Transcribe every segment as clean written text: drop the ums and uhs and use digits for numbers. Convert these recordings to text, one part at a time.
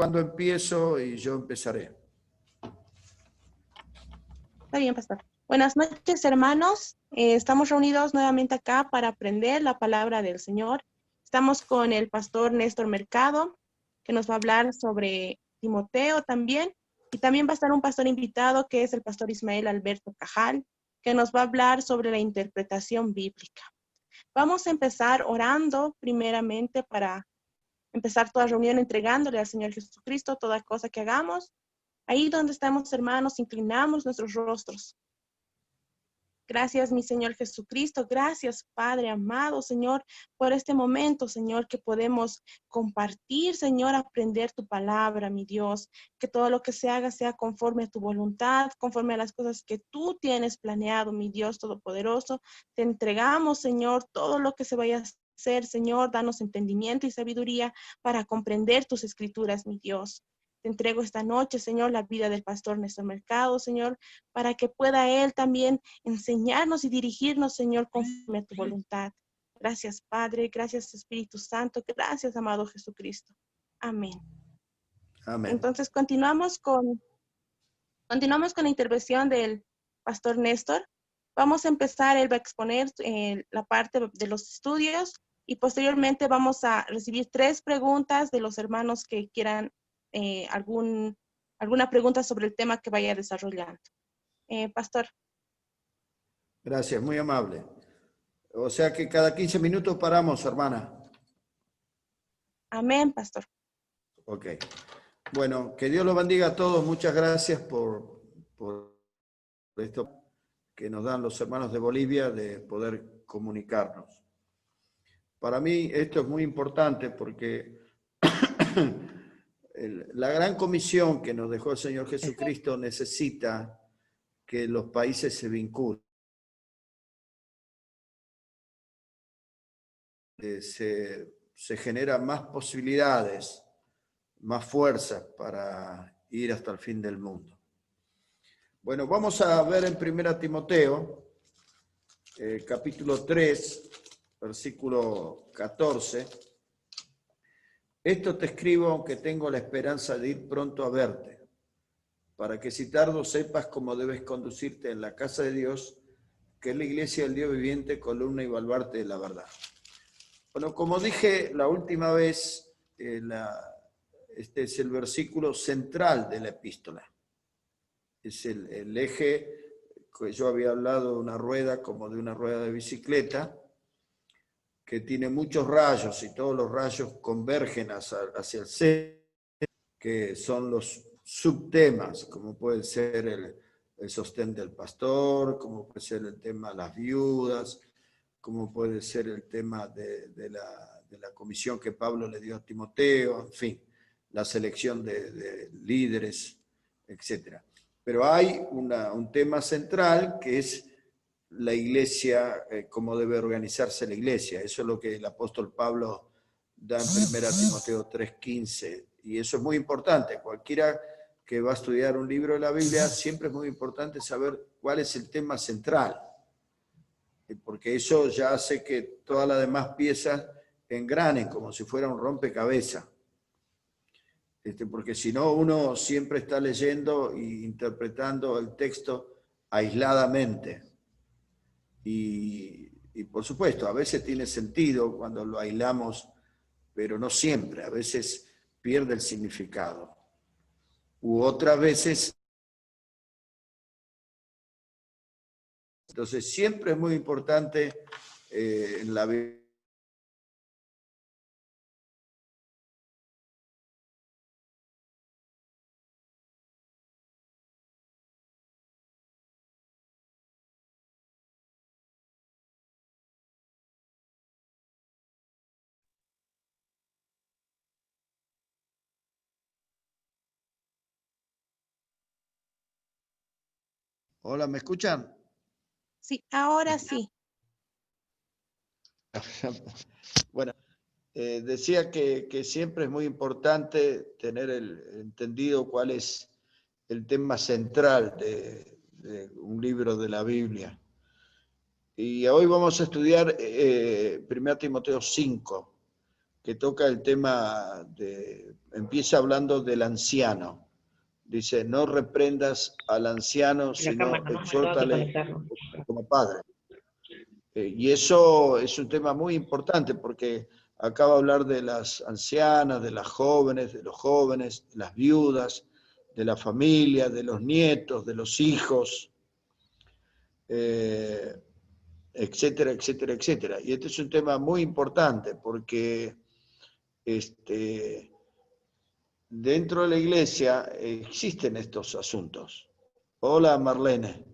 cuando empiezo y yo empezaré. Está bien, pastor. Buenas noches, hermanos. Estamos reunidos nuevamente acá para aprender la palabra del Señor. Estamos con el pastor Néstor Mercado, que nos va a hablar sobre Timoteo también. Y también va a estar un pastor invitado, que es el pastor Ismael Alberto Cajal, que nos va a hablar sobre la interpretación bíblica. Vamos a empezar orando primeramente para empezar toda reunión entregándole al Señor Jesucristo toda cosa que hagamos. Ahí donde estamos, hermanos, inclinamos nuestros rostros. Gracias, mi Señor Jesucristo. Gracias, Padre amado, Señor, por este momento, Señor, que podemos compartir, Señor, aprender tu palabra, mi Dios. Que todo lo que se haga sea conforme a tu voluntad, conforme a las cosas que tú tienes planeado, mi Dios Todopoderoso. Te entregamos, Señor, todo lo que se vaya a hacer, Señor. Danos entendimiento y sabiduría para comprender tus escrituras, mi Dios. Te entrego esta noche, Señor, la vida del pastor Néstor Mercado, Señor, para que pueda él también enseñarnos y dirigirnos, Señor, conforme a tu voluntad. Gracias, Padre. Gracias, Espíritu Santo. Gracias, amado Jesucristo. Amén. Amén. Entonces, continuamos con la intervención del pastor Néstor. Vamos a empezar, él va a exponer la parte de los estudios y posteriormente vamos a recibir 3 preguntas de los hermanos que quieran alguna pregunta sobre el tema que vaya desarrollando. Pastor. Gracias, muy amable. O sea que cada 15 minutos paramos, hermana. Amén, pastor. Ok. Bueno, que Dios los bendiga a todos. Muchas gracias por esto que nos dan los hermanos de Bolivia de poder comunicarnos. Para mí esto es muy importante porque la gran comisión que nos dejó el Señor Jesucristo necesita que los países se vinculen. Se generan más posibilidades, más fuerzas para ir hasta el fin del mundo. Bueno, vamos a ver en 1 Timoteo, capítulo 3, versículo 14. Esto te escribo aunque tengo la esperanza de ir pronto a verte, para que si tardo sepas cómo debes conducirte en la casa de Dios, que es la iglesia del Dios viviente, columna y baluarte de la verdad. Bueno, como dije la última vez, este es el versículo central de la epístola. Es el eje que yo había hablado de una rueda, como de una rueda de bicicleta, que tiene muchos rayos y todos los rayos convergen hacia el centro, que son los subtemas, como puede ser el sostén del pastor, como puede ser el tema de las viudas, como puede ser el tema de la comisión que Pablo le dio a Timoteo, en fin, la selección de líderes, etc. Pero hay un tema central que es la iglesia, cómo debe organizarse la iglesia. Eso es lo que el apóstol Pablo da en 1 Timoteo 3:15. Y eso es muy importante. Cualquiera que va a estudiar un libro de la Biblia, siempre es muy importante saber cuál es el tema central. Porque eso ya hace que todas las demás piezas engranen como si fuera un rompecabezas. Porque si no, uno siempre está leyendo e interpretando el texto aisladamente. Y por supuesto, a veces tiene sentido cuando lo aislamos, pero no siempre. A veces pierde el significado. U otras veces. Entonces, siempre es muy importante en la vida. Hola, ¿me escuchan? Sí, ahora sí. Bueno, decía que siempre es muy importante tener entendido cuál es el tema central de un libro de la Biblia. Y hoy vamos a estudiar 1 Timoteo 5. que toca el tema empieza hablando del anciano. Dice, no reprendas al anciano, sino exhórtale como padre. Y eso es un tema muy importante porque acaba de hablar de las ancianas, de las jóvenes, de los jóvenes, de las viudas, de la familia, de los nietos, de los hijos, etcétera, etcétera, etcétera. Y este es un tema muy importante porque dentro de la iglesia existen estos asuntos. Hola Marlene,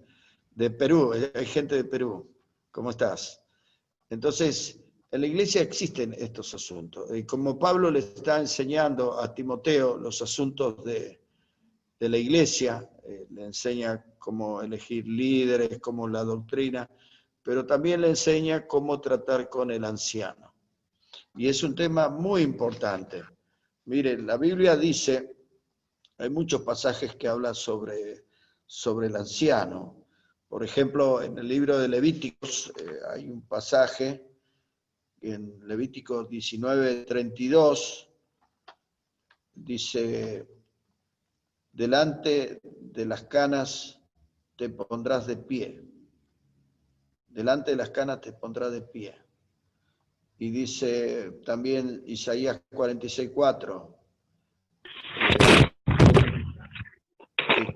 de Perú, hay gente de Perú. ¿Cómo estás? Entonces, en la iglesia existen estos asuntos. Y como Pablo le está enseñando a Timoteo los asuntos de la iglesia, le enseña cómo elegir líderes, cómo la doctrina, pero también le enseña cómo tratar con el anciano. Y es un tema muy importante. Miren, la Biblia dice, hay muchos pasajes que hablan sobre el anciano. Por ejemplo, en el libro de Levíticos hay un pasaje, en Levíticos 19:32, dice, delante de las canas te pondrás de pie. Delante de las canas te pondrás de pie. Y dice también Isaías 46:4, que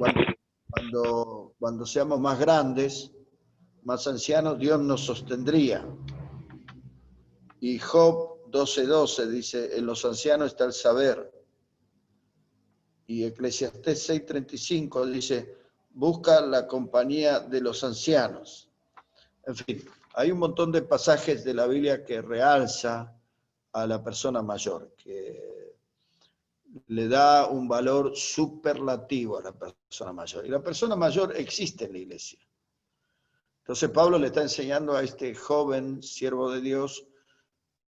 cuando seamos más grandes, más ancianos, Dios nos sostendría. Y Job 12:12 dice, en los ancianos está el saber. Y Eclesiastés 6:35 dice, busca la compañía de los ancianos. En fin, hay un montón de pasajes de la Biblia que realza a la persona mayor, que le da un valor superlativo a la persona mayor. Y la persona mayor existe en la iglesia. Entonces Pablo le está enseñando a este joven siervo de Dios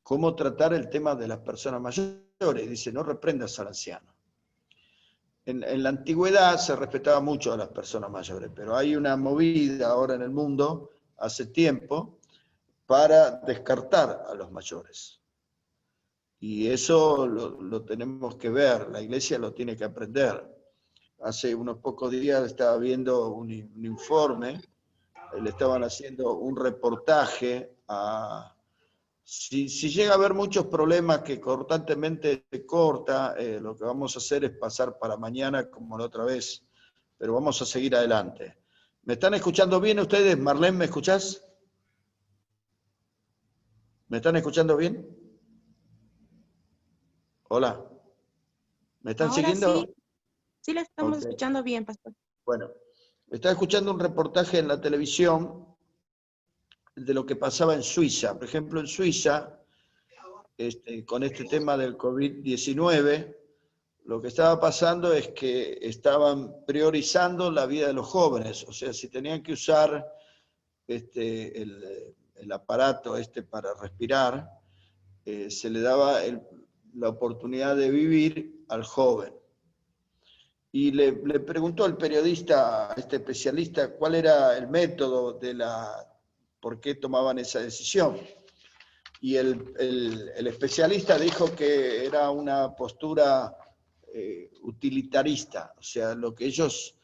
cómo tratar el tema de las personas mayores. Dice, no reprendas al anciano. En la antigüedad se respetaba mucho a las personas mayores, pero hay una movida ahora en el mundo, hace tiempo, para descartar a los mayores. Y eso lo tenemos que ver, la iglesia lo tiene que aprender. Hace unos pocos días estaba viendo un informe, le estaban haciendo un reportaje a... Si llega a haber muchos problemas que constantemente se corta, lo que vamos a hacer es pasar para mañana como la otra vez, pero vamos a seguir adelante. ¿Me están escuchando bien ustedes? Marlene, ¿me escuchás? ¿Me están escuchando bien? Hola. ¿Me están Ahora siguiendo? sí, sí le estamos Ok. escuchando bien, pastor. Bueno, estaba escuchando un reportaje en la televisión de lo que pasaba en Suiza. Por ejemplo, en Suiza, con este tema del COVID-19, lo que estaba pasando es que estaban priorizando la vida de los jóvenes. O sea, si tenían que usar el aparato para respirar, se le daba la oportunidad de vivir al joven. Y le preguntó al periodista, a este especialista, cuál era el método por qué tomaban esa decisión. Y el especialista dijo que era una postura utilitarista, o sea, lo que ellos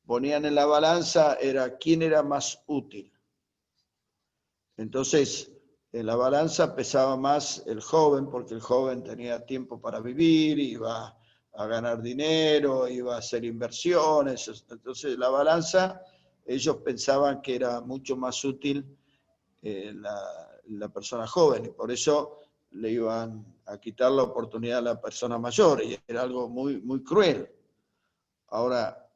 ponían en la balanza era quién era más útil. Entonces, en la balanza pesaba más el joven, porque el joven tenía tiempo para vivir, iba a ganar dinero, iba a hacer inversiones. Entonces, la balanza, ellos pensaban que era mucho más útil la persona joven, y por eso le iban a quitar la oportunidad a la persona mayor, y era algo muy, muy cruel. Ahora,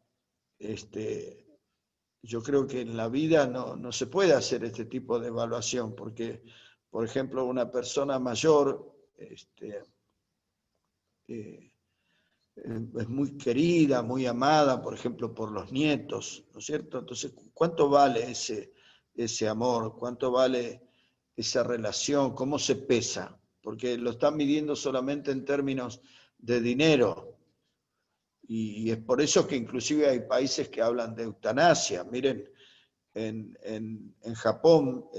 yo creo que en la vida no se puede hacer este tipo de evaluación, porque, por ejemplo, una persona mayor es muy querida, muy amada, por ejemplo, por los nietos, ¿no es cierto? Entonces, ¿cuánto vale ese amor? ¿Cuánto vale esa relación? ¿Cómo se pesa? Porque lo están midiendo solamente en términos de dinero. Y es por eso que inclusive hay países que hablan de eutanasia. Miren, en Japón,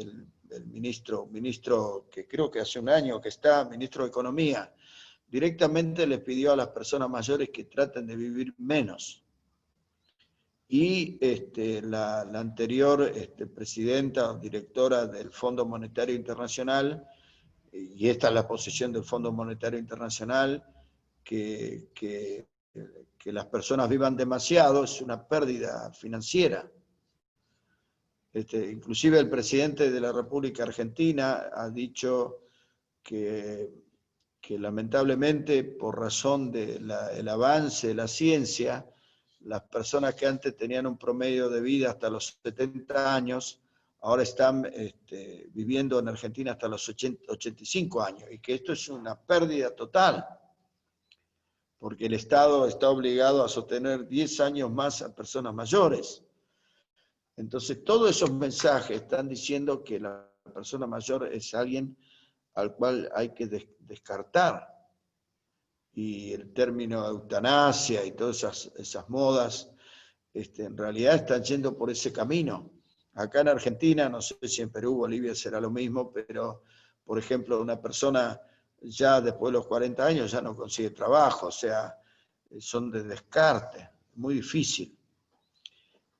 el ministro que creo que hace un año que está, ministro de Economía, directamente les pidió a las personas mayores que traten de vivir menos. Y la anterior presidenta o directora del Fondo Monetario Internacional, y esta es la posición del Fondo Monetario Internacional, que las personas vivan demasiado es una pérdida financiera. Inclusive el presidente de la República Argentina ha dicho que lamentablemente por razón del avance de la ciencia, las personas que antes tenían un promedio de vida hasta los 70 años, ahora están viviendo en Argentina hasta los 85 años, y que esto es una pérdida total, porque el Estado está obligado a sostener 10 años más a personas mayores. Entonces, todos esos mensajes están diciendo que la persona mayor es alguien al cual hay que descartar. Y el término eutanasia y todas esas modas, en realidad están yendo por ese camino. Acá en Argentina, no sé si en Perú, Bolivia será lo mismo, pero, por ejemplo, una persona ya después de los 40 años ya no consigue trabajo, o sea, son de descarte, muy difícil.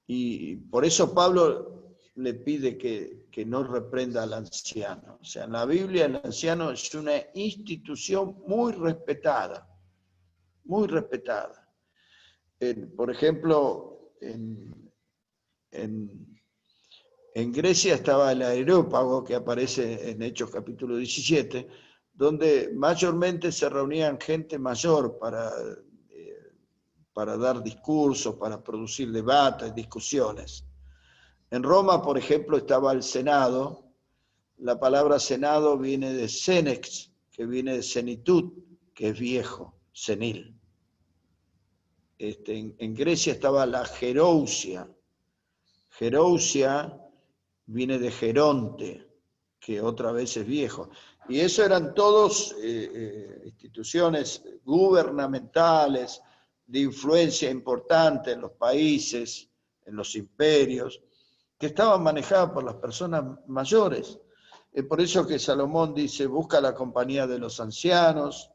Y por eso Pablo le pide que no reprenda al anciano. O sea, en la Biblia el anciano es una institución muy respetada, muy respetada. Por ejemplo, en Grecia estaba el areópago, que aparece en Hechos capítulo 17, donde mayormente se reunían gente mayor para dar discursos, para producir debates, discusiones. En Roma, por ejemplo, estaba el Senado. La palabra Senado viene de senex, que viene de senitud, que es viejo, senil. En Grecia estaba la gerousia. Gerousia viene de geronte, que otra vez es viejo. Y eso eran todos instituciones gubernamentales de influencia importante en los países, en los imperios, que estaban manejadas por las personas mayores. Es por eso que Salomón dice, busca la compañía de los ancianos.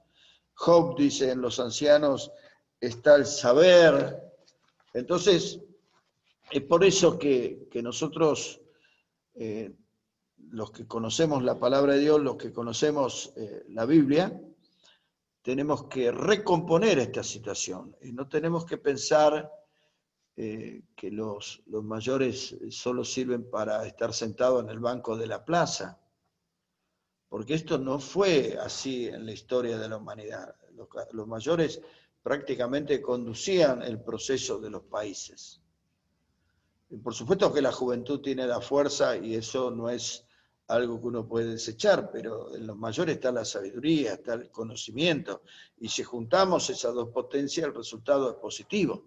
Job dice, en los ancianos está el saber. Entonces, es por eso que nosotros, los que conocemos la palabra de Dios, los que conocemos la Biblia, tenemos que recomponer esta situación. Y no tenemos que pensar que los mayores solo sirven para estar sentados en el banco de la plaza, porque esto no fue así en la historia de la humanidad. Los mayores prácticamente conducían el proceso de los países. Y por supuesto que la juventud tiene la fuerza y eso no es algo que uno puede desechar, pero en los mayores está la sabiduría, está el conocimiento, y si juntamos esas dos potencias el resultado es positivo.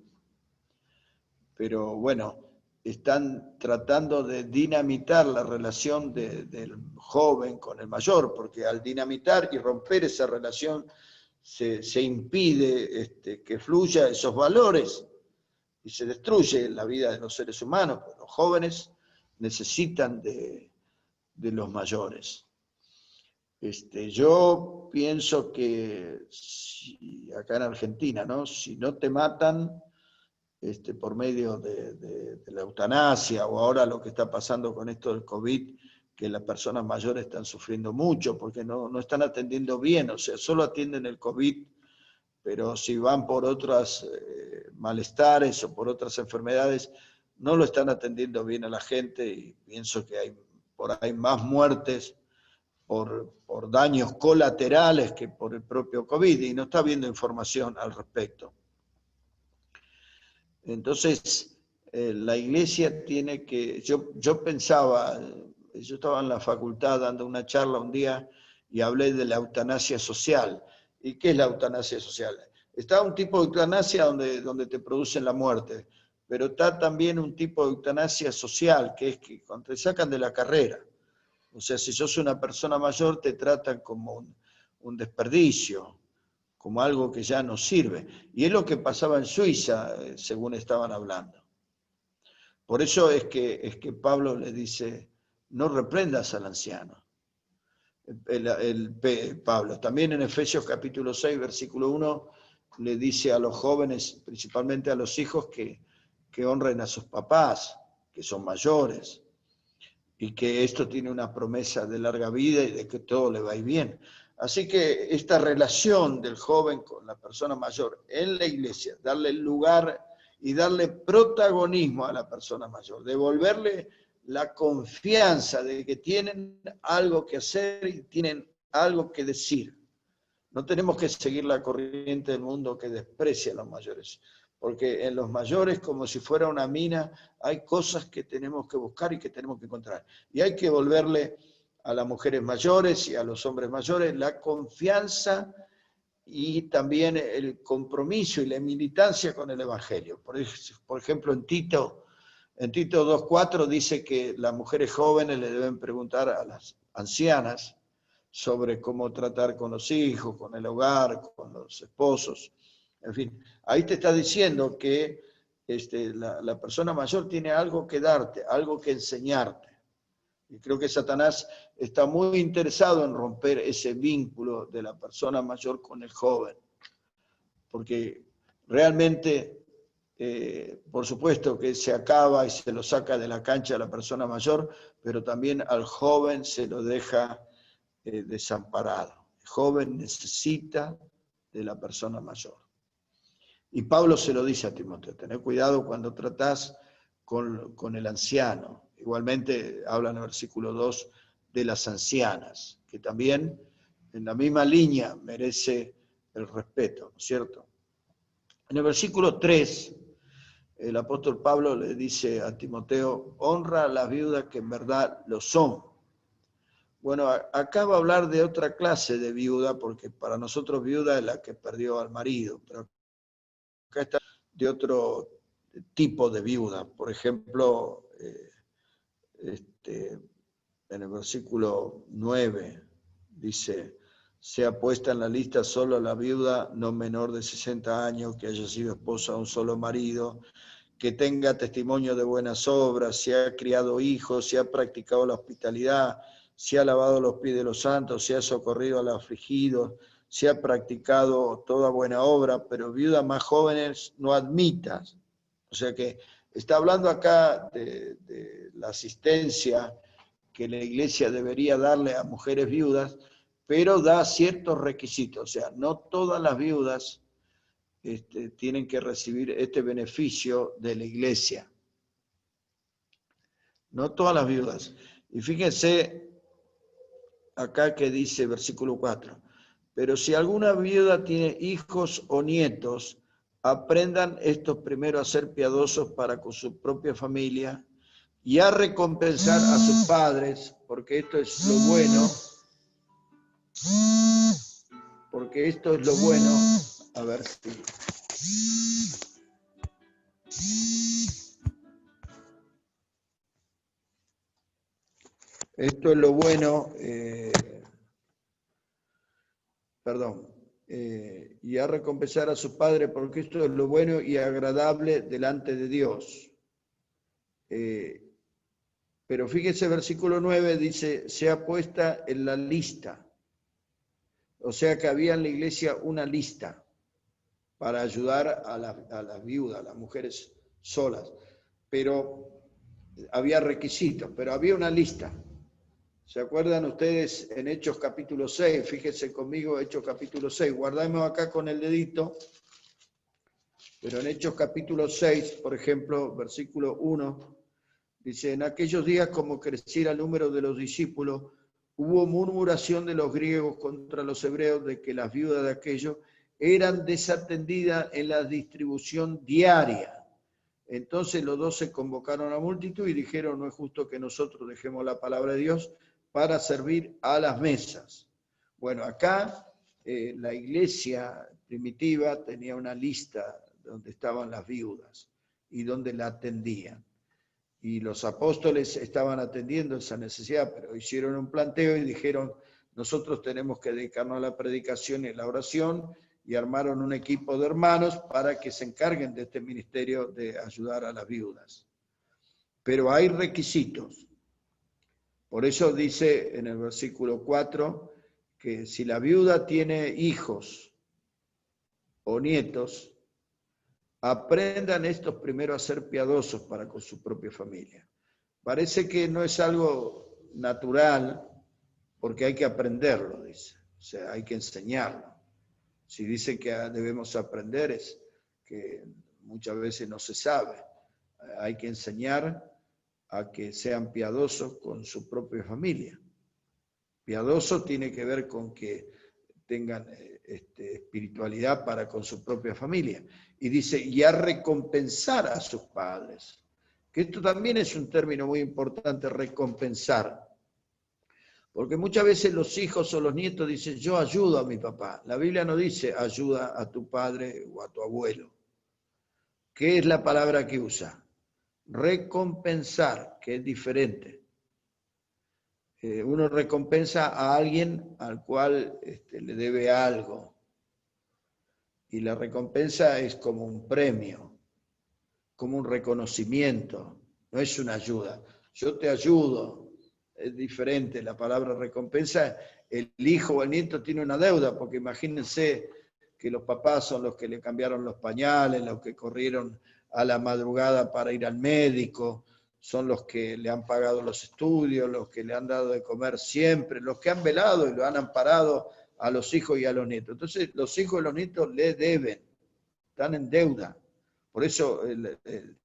Pero bueno, están tratando de dinamitar la relación del joven con el mayor, porque al dinamitar y romper esa relación se impide que fluya esos valores y se destruye la vida de los seres humanos. Los jóvenes necesitan de los mayores. Yo pienso que acá en Argentina, ¿no? Si no te matan por medio de la eutanasia, o ahora lo que está pasando con esto del COVID, que las personas mayores están sufriendo mucho porque no están atendiendo bien, o sea, solo atienden el COVID, pero si van por otros malestares o por otras enfermedades, no lo están atendiendo bien a la gente, y pienso que hay por ahí más muertes por daños colaterales que por el propio COVID, y no está habiendo información al respecto. Entonces, la iglesia tiene que, yo pensaba, yo estaba en la facultad dando una charla un día y hablé de la eutanasia social. ¿Y qué es la eutanasia social? Está un tipo de eutanasia donde te producen la muerte, pero está también un tipo de eutanasia social, que es que cuando te sacan de la carrera, o sea, si sos una persona mayor te tratan como un desperdicio, como algo que ya no sirve. Y es lo que pasaba en Suiza, según estaban hablando. Por eso es que Pablo le dice, no reprendas al anciano. Pablo, también en Efesios capítulo 6, versículo 1, le dice a los jóvenes, principalmente a los hijos, que honren a sus papás, que son mayores, y que esto tiene una promesa de larga vida y de que todo le va a ir bien. Así que esta relación del joven con la persona mayor en la iglesia, darle lugar y darle protagonismo a la persona mayor, devolverle la confianza de que tienen algo que hacer y tienen algo que decir. No tenemos que seguir la corriente del mundo que desprecia a los mayores, porque en los mayores, como si fuera una mina, hay cosas que tenemos que buscar y que tenemos que encontrar. Y hay que volverle a las mujeres mayores y a los hombres mayores la confianza y también el compromiso y la militancia con el Evangelio. Por ejemplo, en Tito 2:4 dice que las mujeres jóvenes le deben preguntar a las ancianas sobre cómo tratar con los hijos, con el hogar, con los esposos. En fin, ahí te está diciendo que la persona mayor tiene algo que darte, algo que enseñarte. Y creo que Satanás está muy interesado en romper ese vínculo de la persona mayor con el joven. Porque realmente, por supuesto que se acaba y se lo saca de la cancha a la persona mayor, pero también al joven se lo deja desamparado. El joven necesita de la persona mayor. Y Pablo se lo dice a Timoteo, tener cuidado cuando tratás con el anciano. Igualmente habla en el versículo 2 de las ancianas, que también en la misma línea merece el respeto, ¿no es cierto? En el versículo 3, el apóstol Pablo le dice a Timoteo, honra a las viudas que en verdad lo son. Bueno, acá va a hablar de otra clase de viuda, porque para nosotros viuda es la que perdió al marido, pero acá está de otro tipo de viuda. Por ejemplo, en el versículo 9 dice, sea puesta en la lista solo la viuda no menor de 60 años, que haya sido esposa de un solo marido, que tenga testimonio de buenas obras, si ha criado hijos, si ha practicado la hospitalidad, si ha lavado los pies de los santos, si ha socorrido a los afligidos, si ha practicado toda buena obra, pero viudas más jóvenes no admitas. O sea que está hablando acá de la asistencia que la iglesia debería darle a mujeres viudas, pero da ciertos requisitos. O sea, no todas las viudas tienen que recibir este beneficio de la iglesia. No todas las viudas. Y fíjense acá que dice versículo 4, pero si alguna viuda tiene hijos o nietos, aprendan estos primero a ser piadosos para con su propia familia y a recompensar a sus padres, porque esto es lo bueno. Porque esto es lo bueno. A ver si... Esto es lo bueno, y a recompensar a sus padres, porque esto es lo bueno y agradable delante de Dios. Pero fíjese, versículo 9 dice, sea puesta en la lista. O sea que había en la iglesia una lista para ayudar a las viudas, a las mujeres solas. Pero había requisitos, pero había una lista. ¿Se acuerdan ustedes en Hechos capítulo 6? Fíjense conmigo, Hechos capítulo 6. Guardamos acá con el dedito. Pero en Hechos capítulo 6, por ejemplo, versículo 1, dice, en aquellos días como creciera el número de los discípulos, hubo murmuración de los griegos contra los hebreos de que las viudas de aquellos eran desatendidas en la distribución diaria. Entonces los 12 convocaron a la multitud y dijeron, no es justo que nosotros dejemos la palabra de Dios para servir a las mesas. Bueno, acá la iglesia primitiva tenía una lista donde estaban las viudas y donde la atendían. Y los apóstoles estaban atendiendo esa necesidad, pero hicieron un planteo y dijeron, nosotros tenemos que dedicarnos a la predicación y la oración, y armaron un equipo de hermanos para que se encarguen de este ministerio de ayudar a las viudas. Pero hay requisitos. Por eso dice en el versículo 4 que si la viuda tiene hijos o nietos, aprendan estos primero a ser piadosos para con su propia familia. Parece que no es algo natural porque hay que aprenderlo, dice. O sea, hay que enseñarlo. Si dice que debemos aprender es que muchas veces no se sabe. Hay que enseñar a que sean piadosos con su propia familia. Piadoso tiene que ver con que tengan espiritualidad para con su propia familia. Y dice, y a recompensar a sus padres. Que esto también es un término muy importante, recompensar. Porque muchas veces los hijos o los nietos dicen, yo ayudo a mi papá. La Biblia no dice, ayuda a tu padre o a tu abuelo. ¿Qué es la palabra que usa? Recompensar, que es diferente. Uno recompensa a alguien al cual le debe algo. Y la recompensa es como un premio, como un reconocimiento, no es una ayuda. Yo te ayudo, es diferente. La palabra recompensa, el hijo o el nieto tiene una deuda, porque imagínense que los papás son los que le cambiaron los pañales, los que corrieron a la madrugada para ir al médico, son los que le han pagado los estudios, los que le han dado de comer siempre, los que han velado y lo han amparado a los hijos y a los nietos. Entonces, los hijos y los nietos le deben, están en deuda. Por eso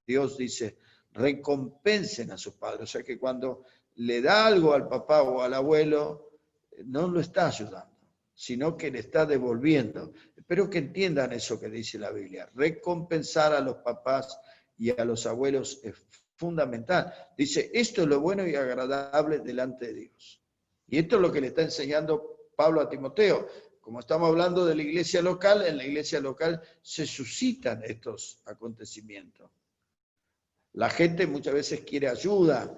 Dios dice, recompensen a sus padres. O sea que cuando le da algo al papá o al abuelo, no lo está ayudando, sino que le está devolviendo. Espero que entiendan eso que dice la Biblia. Recompensar a los papás y a los abuelos es fundamental. Dice, esto es lo bueno y agradable delante de Dios. Y esto es lo que le está enseñando Pablo a Timoteo. Como estamos hablando de la iglesia local, en la iglesia local se suscitan estos acontecimientos. La gente muchas veces quiere ayuda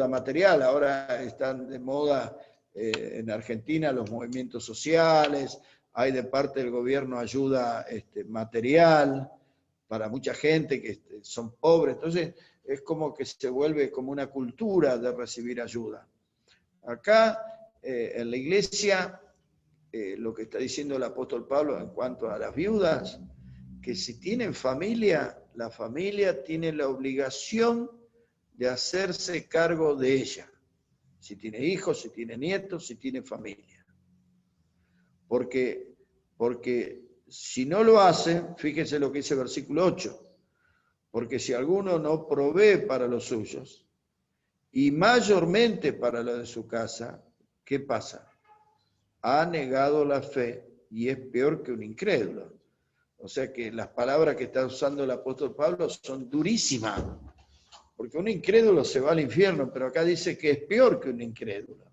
material. Ahora están de moda en Argentina los movimientos sociales, hay de parte del gobierno ayuda material para mucha gente que son pobres. Entonces es como que se vuelve como una cultura de recibir ayuda. Acá en la iglesia, lo que está diciendo el apóstol Pablo en cuanto a las viudas, que si tienen familia, la familia tiene la obligación de hacerse cargo de ella. Si tiene hijos, si tiene nietos, si tiene familia. Porque si no lo hacen, fíjense lo que dice el versículo 8, porque si alguno no provee para los suyos, y mayormente para lo de su casa, ¿qué pasa? Ha negado la fe y es peor que un incrédulo. O sea que las palabras que está usando el apóstol Pablo son durísimas, porque un incrédulo se va al infierno, pero acá dice que es peor que un incrédulo.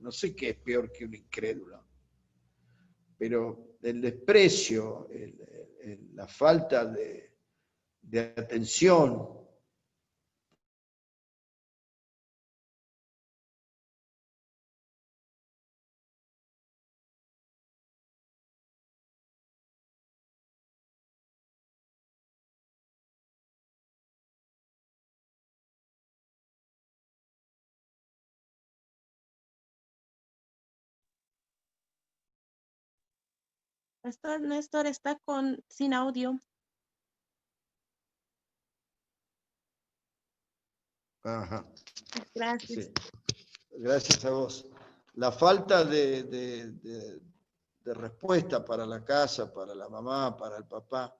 No sé qué es peor que un incrédulo, pero el desprecio, la falta de atención. Pastor Néstor está sin audio. Ajá. Gracias. Sí. Gracias a vos. La falta de respuesta para la casa, para la mamá, para el papá,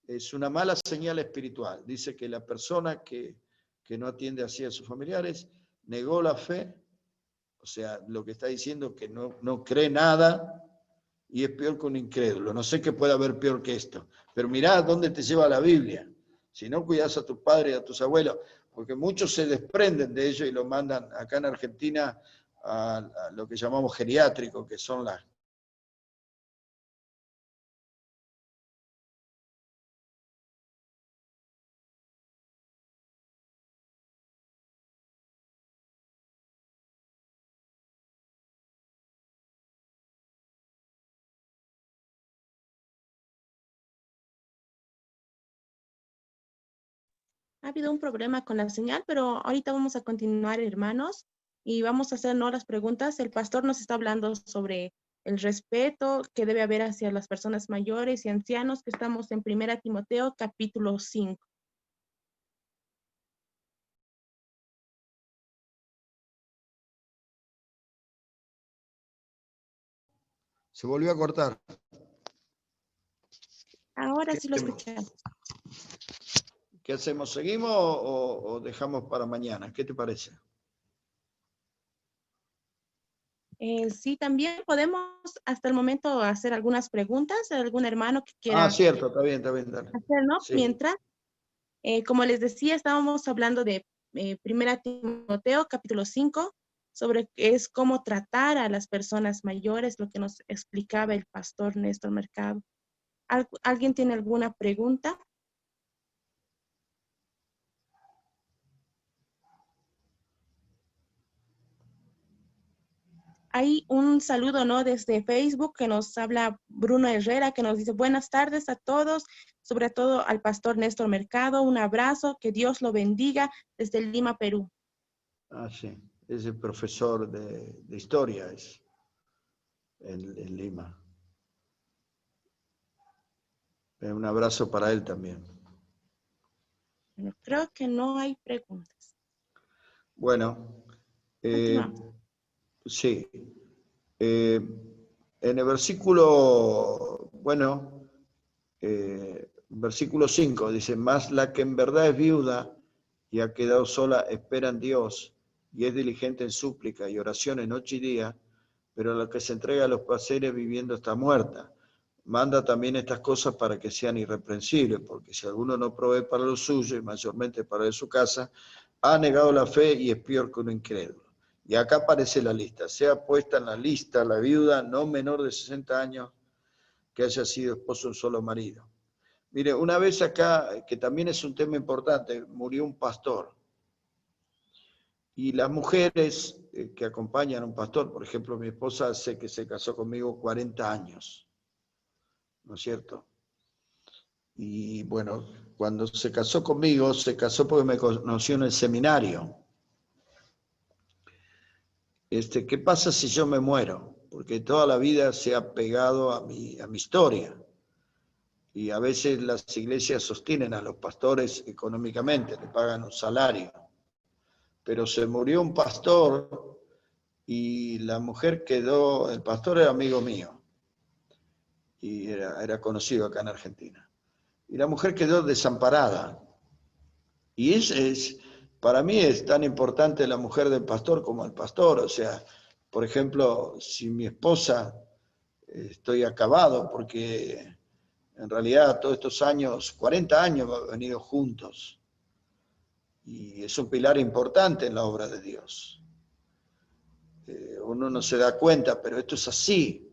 es una mala señal espiritual. Dice que la persona que no atiende así a sus familiares negó la fe, o sea, lo que está diciendo es que no cree nada y es peor que un incrédulo. No sé qué puede haber peor que esto, pero mirá dónde te lleva la Biblia. Si no cuidas a tus padres y a tus abuelos, porque muchos se desprenden de ellos y lo mandan acá en Argentina a lo que llamamos geriátrico, que son las... Ha habido un problema con la señal, pero ahorita vamos a continuar, hermanos. y vamos a hacernos las preguntas. El pastor nos está hablando sobre el respeto que debe haber hacia las personas mayores y ancianos, que estamos en 1 Timoteo capítulo 5. Se volvió a cortar. Ahora ¿Qué sí lo hacemos? escuchamos. ¿Qué hacemos? ¿Seguimos o dejamos para mañana? ¿Qué te parece? Sí, también podemos hasta el momento hacer algunas preguntas, algún hermano que Ah, quiera cierto, está bien, dale. hacer, ¿no? Sí. Mientras, como les decía, estábamos hablando de 1 Timoteo capítulo 5, sobre qué es cómo tratar a las personas mayores, lo que nos explicaba el pastor Néstor Mercado. ¿Alguien tiene alguna pregunta? Hay un saludo, ¿no? Desde Facebook que nos habla Bruno Herrera, que nos dice buenas tardes a todos, sobre todo al pastor Néstor Mercado. Un abrazo, que Dios lo bendiga desde Lima, Perú. Ah, sí. Es el profesor de historia en Lima. Un abrazo para él también. Bueno, creo que no hay preguntas. Bueno, Continuamos. sí. En el versículo, versículo 5 dice, más la que en verdad es viuda y ha quedado sola, espera en Dios y es diligente en súplica y oraciones noche y día, pero la que se entrega a los placeres viviendo está muerta. Manda también estas cosas para que sean irreprensibles, porque si alguno no provee para lo suyo, y mayormente para de su casa, ha negado la fe y es peor que un incrédulo. Y acá aparece la lista. Sea puesta en la lista la viuda no menor de 60 años que haya sido esposo de un solo marido. Mire, una vez acá, que también es un tema importante, murió un pastor. Y las mujeres que acompañan a un pastor, por ejemplo, mi esposa sé que se casó conmigo 40 años, ¿no es cierto? Y bueno, cuando se casó conmigo, se casó porque me conoció en el seminario. ¿Qué pasa si yo me muero? Porque toda la vida se ha pegado a mi historia. Y a veces las iglesias sostienen a los pastores económicamente, le pagan un salario. Pero se murió un pastor y la mujer quedó, el pastor era amigo mío y era conocido acá en Argentina. Y la mujer quedó desamparada. Y para mí es tan importante la mujer del pastor como el pastor. O sea, por ejemplo, si mi esposa, estoy acabado porque en realidad todos estos años, 40 años hemos venido juntos. Y es un pilar importante en la obra de Dios. Uno no se da cuenta, pero esto es así.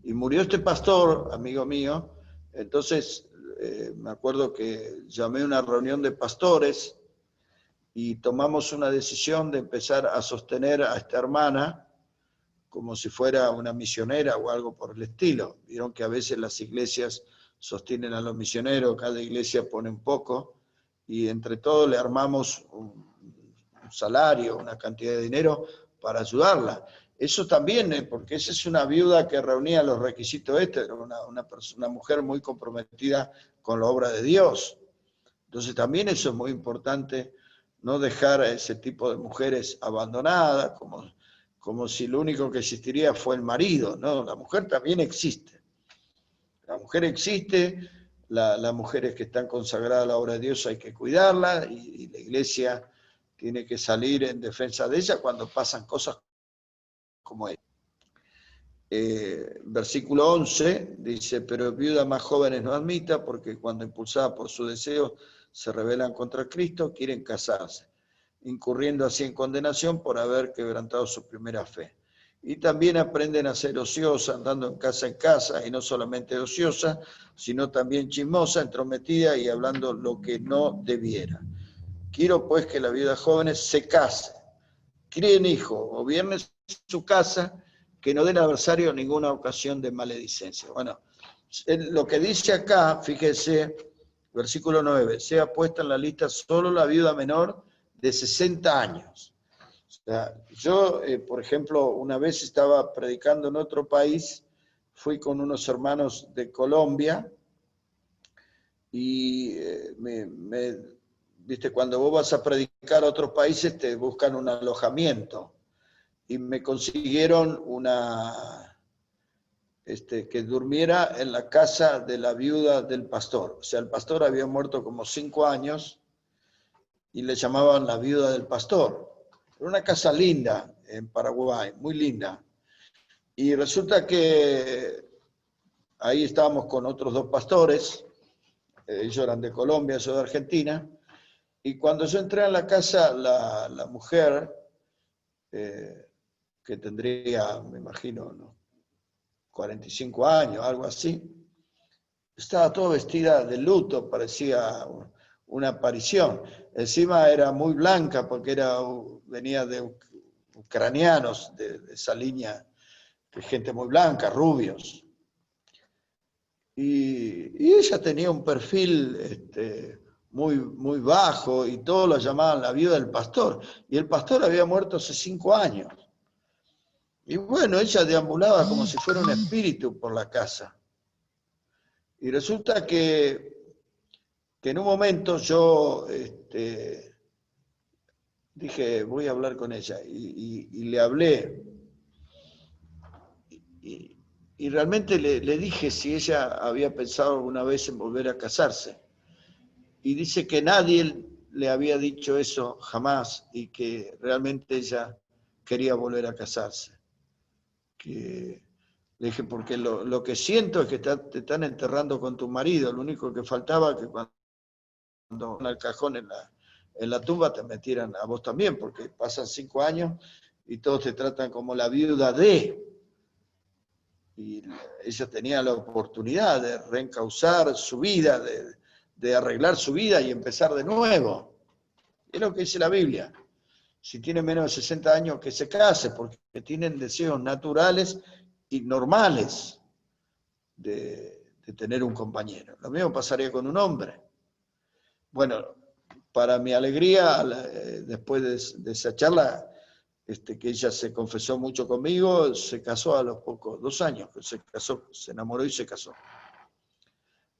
Y murió este pastor, amigo mío, entonces me acuerdo que llamé a una reunión de pastores y tomamos una decisión de empezar a sostener a esta hermana como si fuera una misionera o algo por el estilo. Vieron que a veces las iglesias sostienen a los misioneros, cada iglesia pone un poco, y entre todos le armamos un salario, una cantidad de dinero para ayudarla. Eso también, porque esa es una viuda que reunía los requisitos era una mujer muy comprometida con la obra de Dios. Entonces también eso es muy importante, no dejar a ese tipo de mujeres abandonadas, como si lo único que existiría fue el marido, ¿no? La mujer también existe. La mujer existe, las mujeres que están consagradas a la obra de Dios hay que cuidarla y la iglesia tiene que salir en defensa de ella cuando pasan cosas como esta. Versículo 11 dice, pero viudas más jóvenes no admita porque cuando impulsadas por su deseo se rebelan contra Cristo, quieren casarse, incurriendo así en condenación por haber quebrantado su primera fe. Y también aprenden a ser ociosas, andando en casa, y no solamente ociosa, sino también chismosa, entrometida y hablando lo que no debiera. Quiero pues que las viudas jóvenes se casen, críen hijos, gobiernen su casa, que no den al adversario ninguna ocasión de maledicencia. Bueno, lo que dice acá, fíjese, versículo 9, sea puesta en la lista solo la viuda menor de 60 años. O sea, yo, por ejemplo, una vez estaba predicando en otro país, fui con unos hermanos de Colombia y viste, cuando vos vas a predicar a otros países te buscan un alojamiento y me consiguieron que durmiera en la casa de la viuda del pastor. O sea, el pastor había muerto como 5 años y le llamaban la viuda del pastor. Era una casa linda en Paraguay, muy linda. Y resulta que ahí estábamos con otros 2 pastores, ellos eran de Colombia, yo de Argentina, y cuando yo entré a la casa, la mujer, que tendría, me imagino, ¿no?, 45 años, algo así, estaba toda vestida de luto, parecía una aparición. Encima era muy blanca porque venía de ucranianos, de esa línea, de gente muy blanca, rubios. Y ella tenía un perfil muy, muy bajo y todos la llamaban la viuda del pastor. Y el pastor había muerto hace 5 años. Y bueno, ella deambulaba como si fuera un espíritu por la casa. Y resulta que en un momento yo dije, voy a hablar con ella. Y le hablé. Y realmente le dije si ella había pensado alguna vez en volver a casarse. Y dice que nadie le había dicho eso jamás y que realmente ella quería volver a casarse. Le dije, porque lo que siento es que te están enterrando con tu marido, lo único que faltaba que cuando al cajón en la tumba te metieran a vos también, porque pasan 5 años y todos te tratan como la viuda de. Y ella tenía la oportunidad de reencauzar su vida, de arreglar su vida y empezar de nuevo. Es lo que dice la Biblia. Si tiene menos de 60 años, que se case, porque tienen deseos naturales y normales de tener un compañero. Lo mismo pasaría con un hombre. Bueno, para mi alegría, después de esa charla, que ella se confesó mucho conmigo, se casó a los pocos, 2 años, se casó, se enamoró y se casó.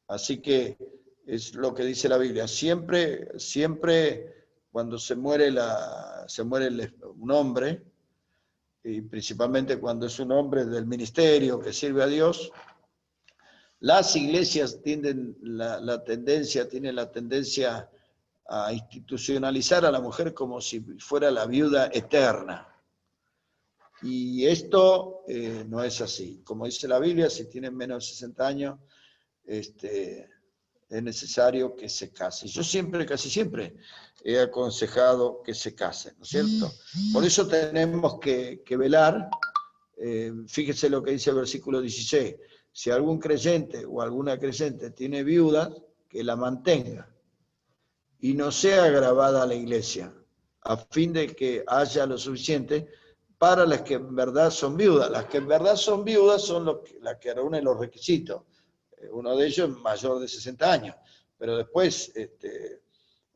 Así que es lo que dice la Biblia. Siempre cuando se muere un hombre, y principalmente cuando es un hombre del ministerio que sirve a Dios, las iglesias tienen la tendencia a institucionalizar a la mujer como si fuera la viuda eterna. Y esto no es así. Como dice la Biblia, si tienen menos de 60 años, es necesario que se case. Yo casi siempre, he aconsejado que se casen, ¿no es cierto? Por eso tenemos que velar. Fíjese lo que dice el versículo 16. Si algún creyente o alguna creyente tiene viuda, que la mantenga y no sea grabada a la iglesia, a fin de que haya lo suficiente para las que en verdad son viudas. Las que en verdad son viudas son las que reúnen los requisitos. Uno de ellos es mayor de 60 años, pero después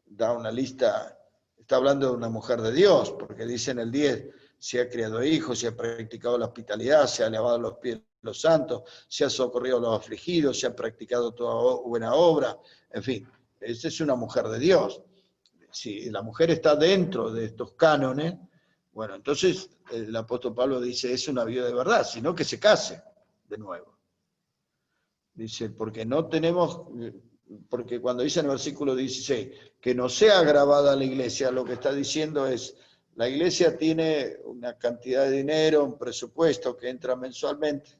da una lista, está hablando de una mujer de Dios, porque dice en el 10, si ha criado hijos, si ha practicado la hospitalidad, si ha lavado los pies de los santos, si ha socorrido a los afligidos, si ha practicado toda buena obra, en fin, esa es una mujer de Dios. Si la mujer está dentro de estos cánones, bueno, entonces el apóstol Pablo dice, es una viuda de verdad, sino que se case de nuevo. Dice, porque cuando dice en el versículo 16, que no sea grabada la iglesia, lo que está diciendo es, la iglesia tiene una cantidad de dinero, un presupuesto que entra mensualmente,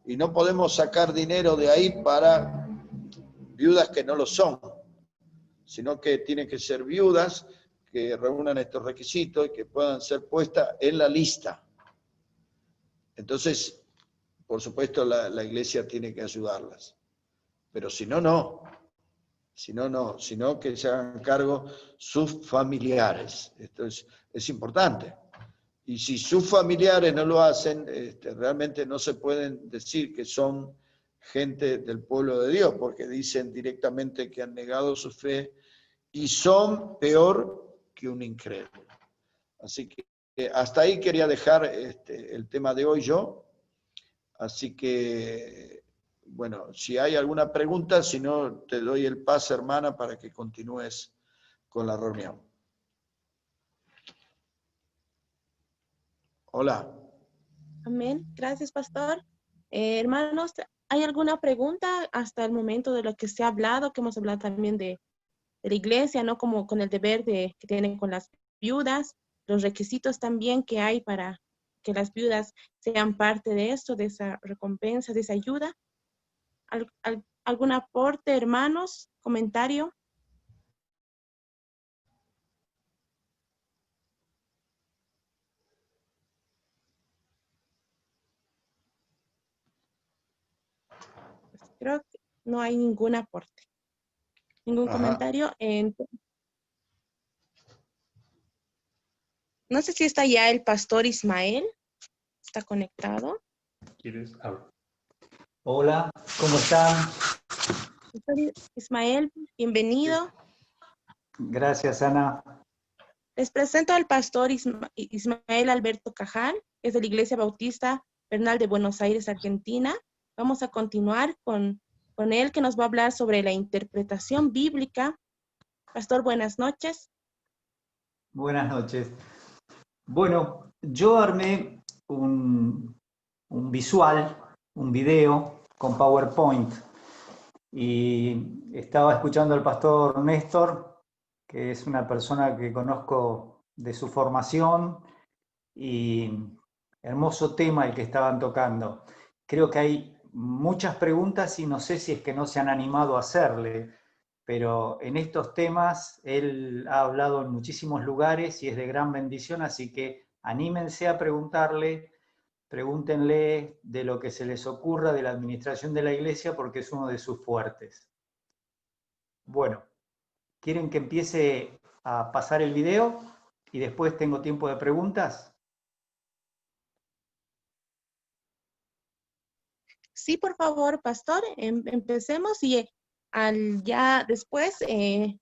y no podemos sacar dinero de ahí para viudas que no lo son, sino que tienen que ser viudas que reúnan estos requisitos y que puedan ser puestas en la lista. Entonces, por supuesto, la iglesia tiene que ayudarlas. Pero si no, no. Sino que se hagan cargo sus familiares. Esto es importante. Y si sus familiares no lo hacen, realmente no se pueden decir que son gente del pueblo de Dios, porque dicen directamente que han negado su fe y son peor que un incrédulo. Así que hasta ahí quería dejar el tema de hoy yo. Así que, bueno, si hay alguna pregunta, si no, te doy el pase, hermana, para que continúes con la reunión. Hola. Amén. Gracias, pastor. Hermanos, ¿hay alguna pregunta hasta el momento de lo que se ha hablado, que hemos hablado también de la iglesia, ¿no? Como con el deber que tienen con las viudas, los requisitos también que hay para que las viudas sean parte de esto, de esa recompensa, de esa ayuda. ¿Algún aporte, hermanos? ¿Comentario? Pues creo que no hay ningún aporte, ningún comentario. No sé si está ya el pastor Ismael. ¿Está conectado? ¿Quieres hablar? Hola, ¿cómo están? Pastor Ismael, bienvenido. Gracias, Ana. Les presento al pastor Ismael Alberto Cajal, que es de la Iglesia Bautista Bernal de Buenos Aires, Argentina. Vamos a continuar con él, que nos va a hablar sobre la interpretación bíblica. Pastor, buenas noches. Buenas noches. Bueno, yo armé un visual, un video con PowerPoint y estaba escuchando al pastor Néstor, que es una persona que conozco de su formación, y hermoso tema el que estaban tocando. Creo que hay muchas preguntas y no sé si es que no se han animado a hacerle, pero en estos temas él ha hablado en muchísimos lugares y es de gran bendición, así que anímense a preguntarle, pregúntenle de lo que se les ocurra de la administración de la iglesia, porque es uno de sus fuertes. Bueno, ¿quieren que empiece a pasar el video y después tengo tiempo de preguntas? Sí, por favor, pastor, empecemos y ya después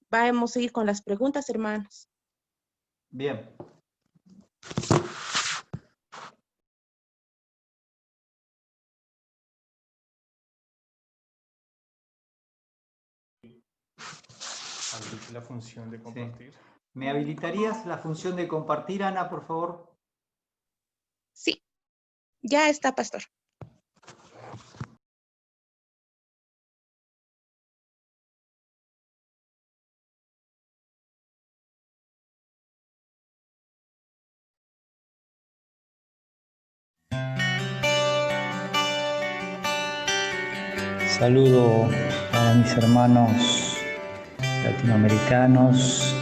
vamos a ir con las preguntas, hermanos. Bien. Habilite la función de compartir. Sí. ¿Me habilitarías la función de compartir, Ana, por favor? Sí, ya está, pastor. Saludo a mis hermanos latinoamericanos.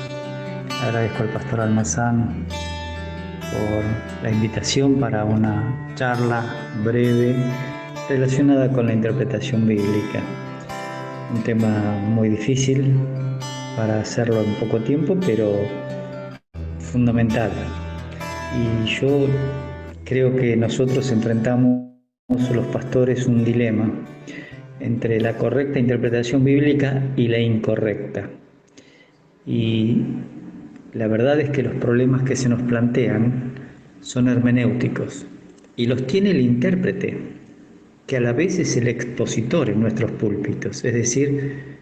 Agradezco al pastor Almazán por la invitación para una charla breve relacionada con la interpretación bíblica. Un tema muy difícil para hacerlo en poco tiempo, pero fundamental. Y yo creo que nosotros enfrentamos, los pastores, un dilema entre la correcta interpretación bíblica y la incorrecta. Y la verdad es que los problemas que se nos plantean son hermenéuticos y los tiene el intérprete, que a la vez es el expositor en nuestros púlpitos, es decir,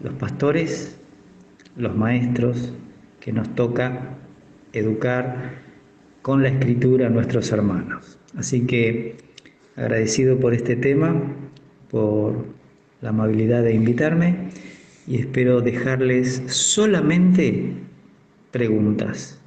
los pastores, los maestros, que nos toca educar con la escritura a nuestros hermanos. Así que agradecido por este tema, por la amabilidad de invitarme, y espero dejarles solamente preguntas.